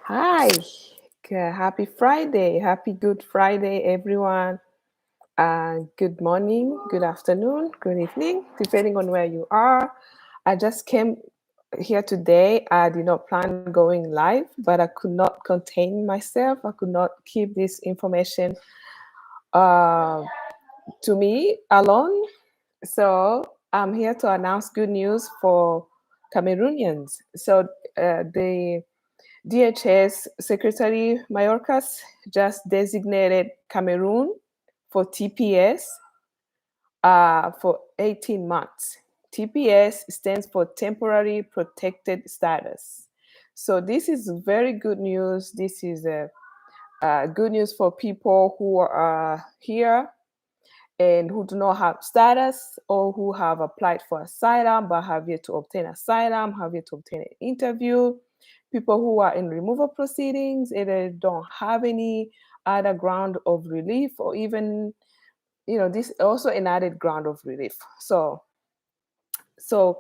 Hi, happy Friday. Happy Good Friday, everyone. Good morning, good afternoon, good evening, depending on where you are. I just came here today. I did not plan going live, but I could not contain myself. I could not keep this information uh, to me alone. So I'm here to announce good news for Cameroonians. The DHS Secretary Mayorkas just designated Cameroon for TPS for 18 months. TPS stands for Temporary Protected Status. So this is very good news. This is good news for people who are here and who do not have status or who have applied for asylum but have yet to obtain asylum, have yet to obtain an interview, people who are in removal proceedings, either don't have any other ground of relief or even, this also an added ground of relief. So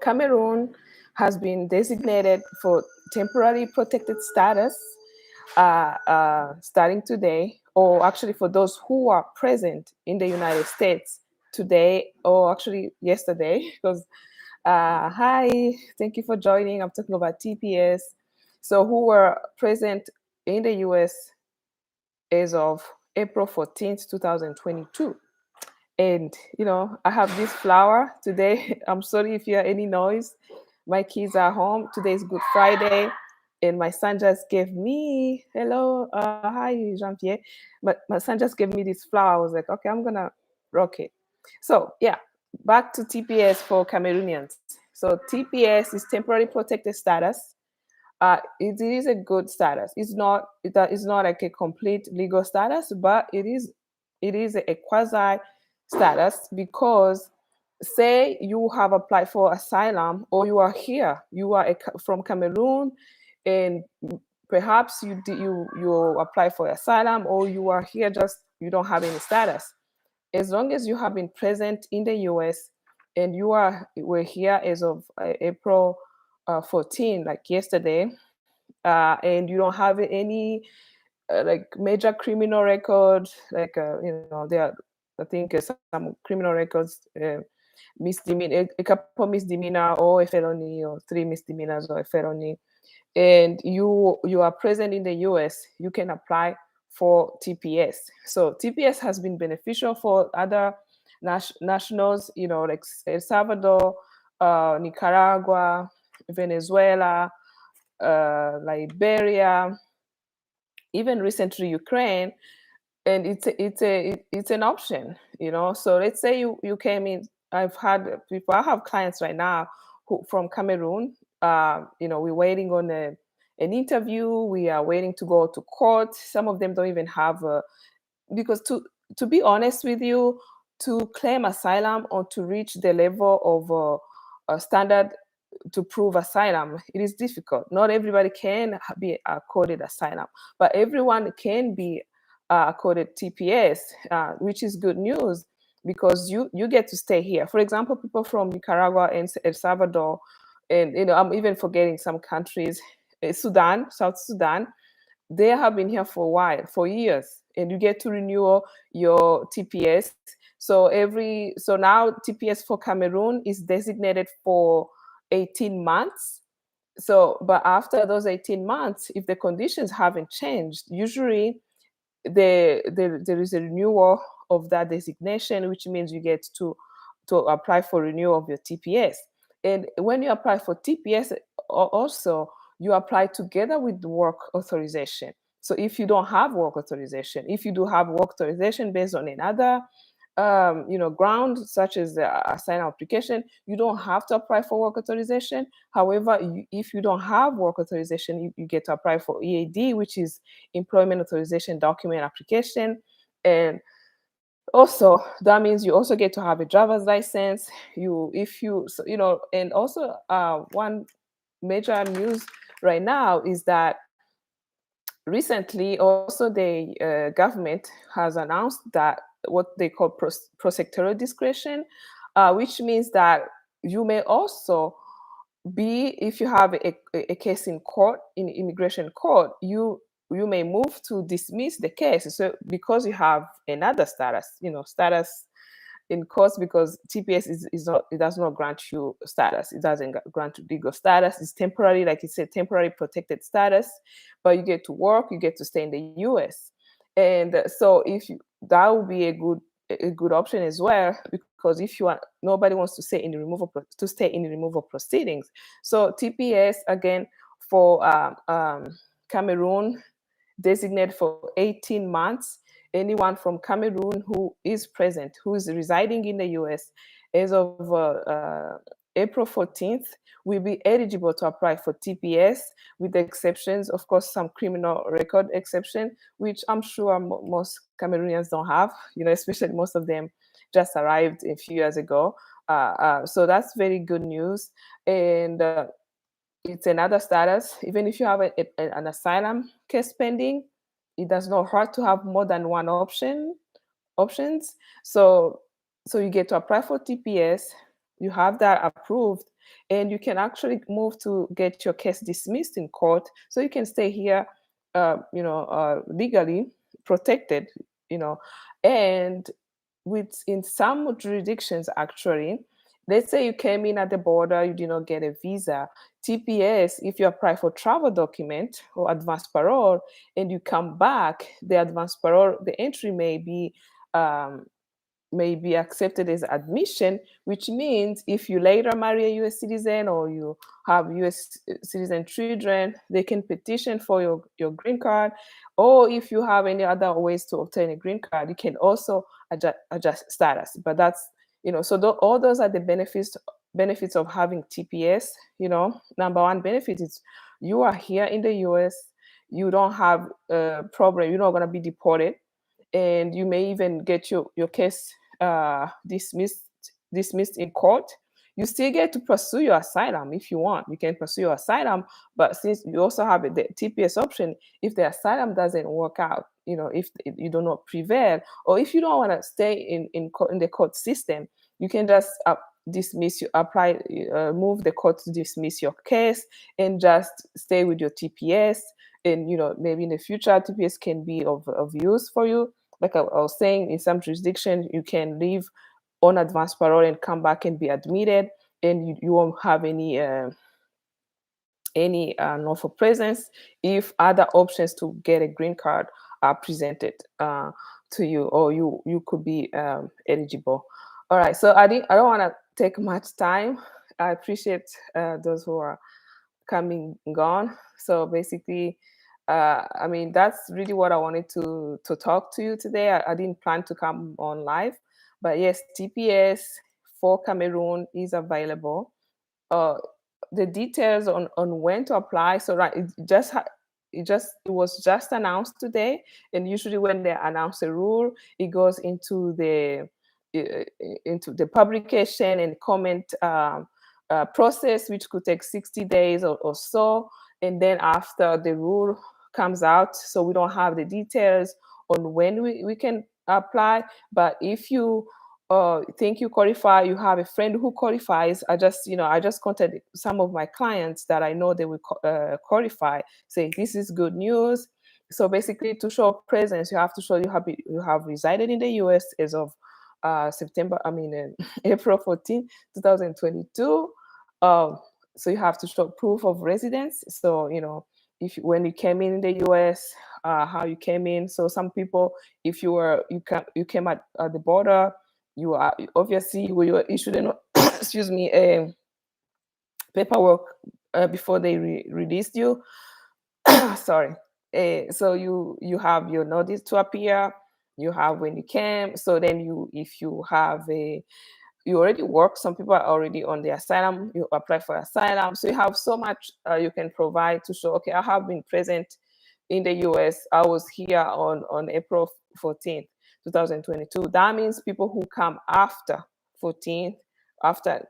Cameroon has been designated for temporary protected status starting today, or actually for those who are present in the United States today, or actually yesterday, because hi, thank you for joining. I'm talking about TPS. So who were present in the US as of April 14th, 2022. And I have this flower today. I'm sorry if you hear any noise. My kids are home. Today is Good Friday, and my son just gave me hello, hi Jean-Pierre. My son just gave me this flower. I was like, okay, I'm gonna rock it. So yeah, back to TPS for Cameroonians. So TPS is temporary protected status. It is a good status. It's not like a complete legal status, but it is a quasi status because say you have applied for asylum or you are here, you are from Cameroon, and perhaps you apply for asylum or you are here just you don't have any status. As long as you have been present in the US and were here as of April 14, like yesterday, and you don't have any like major criminal record, like there are, I think, some criminal records, misdemeanor, a couple misdemeanor or a felony, or three misdemeanors or a felony, and you are present in the US, you can apply for TPS. So TPS has been beneficial for other nationals, like El Salvador, Nicaragua, Venezuela, Liberia, even recently Ukraine, and it's an option, So let's say you came in. I've had people. I have clients right now who from Cameroon. We're waiting on an interview. We are waiting to go to court. Some of them don't even have because to be honest with you, to claim asylum or to reach the level of a standard to prove asylum, it is difficult. Not everybody can be accorded asylum, but everyone can be accorded TPS, which is good news because you get to stay here. For example, people from Nicaragua and El Salvador, and I'm even forgetting some countries, Sudan, South Sudan, they have been here for a while, for years, and you get to renew your TPS. So now TPS for Cameroon is designated for 18 months. So, but after those 18 months, if the conditions haven't changed, usually there is a renewal of that designation, which means you get to apply for renewal of your TPS. And when you apply for TPS, also you apply together with the work authorization. So if you don't have work authorization, if you do have work authorization based on another ground such as the asylum application, you don't have to apply for work authorization. However, if you don't have work authorization, you get to apply for EAD, which is employment authorization document application. And also that means you also get to have a driver's license. You if you so, you know And also one major news right now is that recently also the government has announced that what they call prosectorial discretion, which means that you may also B, if you have a case in court, in immigration court, you may move to dismiss the case. So because you have another status, status in courts, because TPS is not, it does not grant you status. It doesn't grant you legal status. It's temporary, like you said, temporary protected status, but you get to work, you get to stay in the US. And so if you, that would be a good option as well, because if you are, nobody wants to stay in the removal proceedings. So TPS again for Cameroon, designate for 18 months. Anyone from Cameroon who is present, who is residing in the US as of April 14th, will be eligible to apply for TPS, with the exceptions, of course, some criminal record exception, which I'm sure most Cameroonians don't have, especially most of them just arrived a few years ago. So that's very good news. And it's another status. Even if you have an asylum case pending, it does not hurt to have more than one options. So you get to apply for TPS, you have that approved, and you can actually move to get your case dismissed in court. So you can stay here, legally protected, you know, and with in some jurisdictions actually, let's say you came in at the border, you did not get a visa. TPS, if you apply for travel document or advance parole and you come back, the advance parole, the entry um, may be accepted as admission, which means if you later marry a US citizen or you have US citizen children, they can petition for your green card. Or if you have any other ways to obtain a green card, you can also adjust status. But that's, so all those are the benefits of having TPS. Number one benefit is you are here in the US, you don't have a problem, you're not going to be deported, and you may even get your case dismissed in court. You still get to pursue your asylum if you want. You can pursue your asylum, but since you also have the TPS option, if the asylum doesn't work out, if you do not prevail, or if you don't want to stay in the court system, you can just move the court to dismiss your case and just stay with your TPS. And maybe in the future, TPS can be of use for you. Like I was saying, in some jurisdictions, you can leave on advance parole and come back and be admitted, and you won't have any lawful presence if other options to get a green card are presented to you, or you could be eligible. All right, so I don't want to take much time. I appreciate those who are coming and gone. So basically, I mean, that's really what I wanted to talk to you today. I didn't plan to come on live, but yes, TPS for Cameroon is available. Uh, the details on when to apply. So right, it was just announced today, and usually when they announce a rule, it goes into the publication and comment process, which could take 60 days or so. And then after the rule comes out, so we don't have the details on when we can apply. But if you think you qualify, you have a friend who qualifies, I just contacted some of my clients that I know they will qualify, say this is good news. So basically, to show presence, you have to show you have resided in the US as of April 14, 2022. Um, so you have to show proof of residence. So, if when you came in the US, how you came in. So some people, if you came at the border, you are obviously you were issued an excuse me, a paperwork before they released you. Sorry. So you have your notice to appear, you have when you came. So then if you have you already work, some people are already on the asylum, you apply for asylum. So you have so much you can provide to show, okay, I have been present in the US. I was here on April 14th, 2022. That means people who come after 14th, after,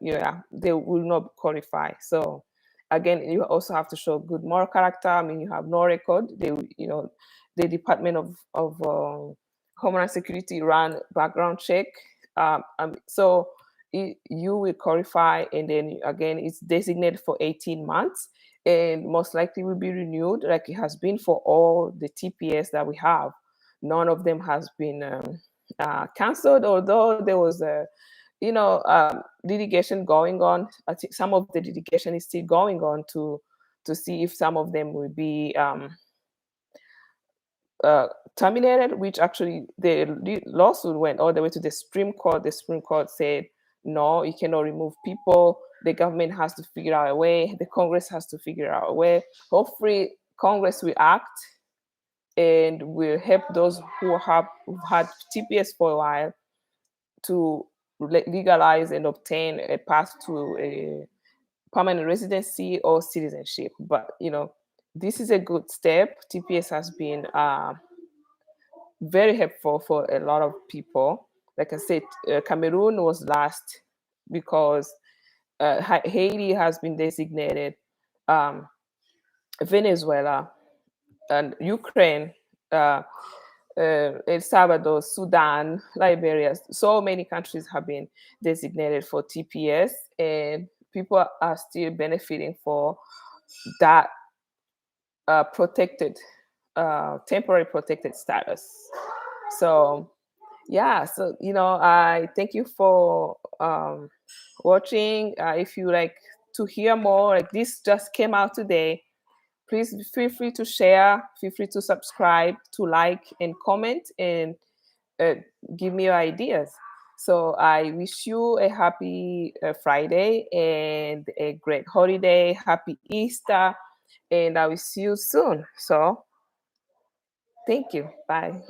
they will not qualify. So again, you also have to show good moral character. I mean, you have no record. The Department of Homeland Security ran background check. So you will qualify, and then again, it's designated for 18 months, and most likely will be renewed, like it has been for all the TPS that we have. None of them has been canceled, although there was a litigation going on. I think some of the litigation is still going on to see if some of them will be uh, terminated, which actually the lawsuit went all the way to the Supreme Court. The Supreme Court said, no, you cannot remove people. The government has to figure out a way. The Congress has to figure out a way. Hopefully, Congress will act and will help those who've had TPS for a while to legalize and obtain a path to a permanent residency or citizenship. But this is a good step. TPS has been very helpful for a lot of people. Like I said, Cameroon was last because Haiti has been designated, um, Venezuela, and Ukraine, uh, El Salvador, Sudan, Liberia. So many countries have been designated for TPS, and people are still benefiting for that protected, temporary protected status. So yeah, so I thank you for watching. If you like to hear more, like this just came out today, please feel free to share, feel free to subscribe, to like and comment, and uh, give me your ideas. So I wish you a happy Friday and a great holiday, happy Easter, and I will see you soon. So thank you. Bye.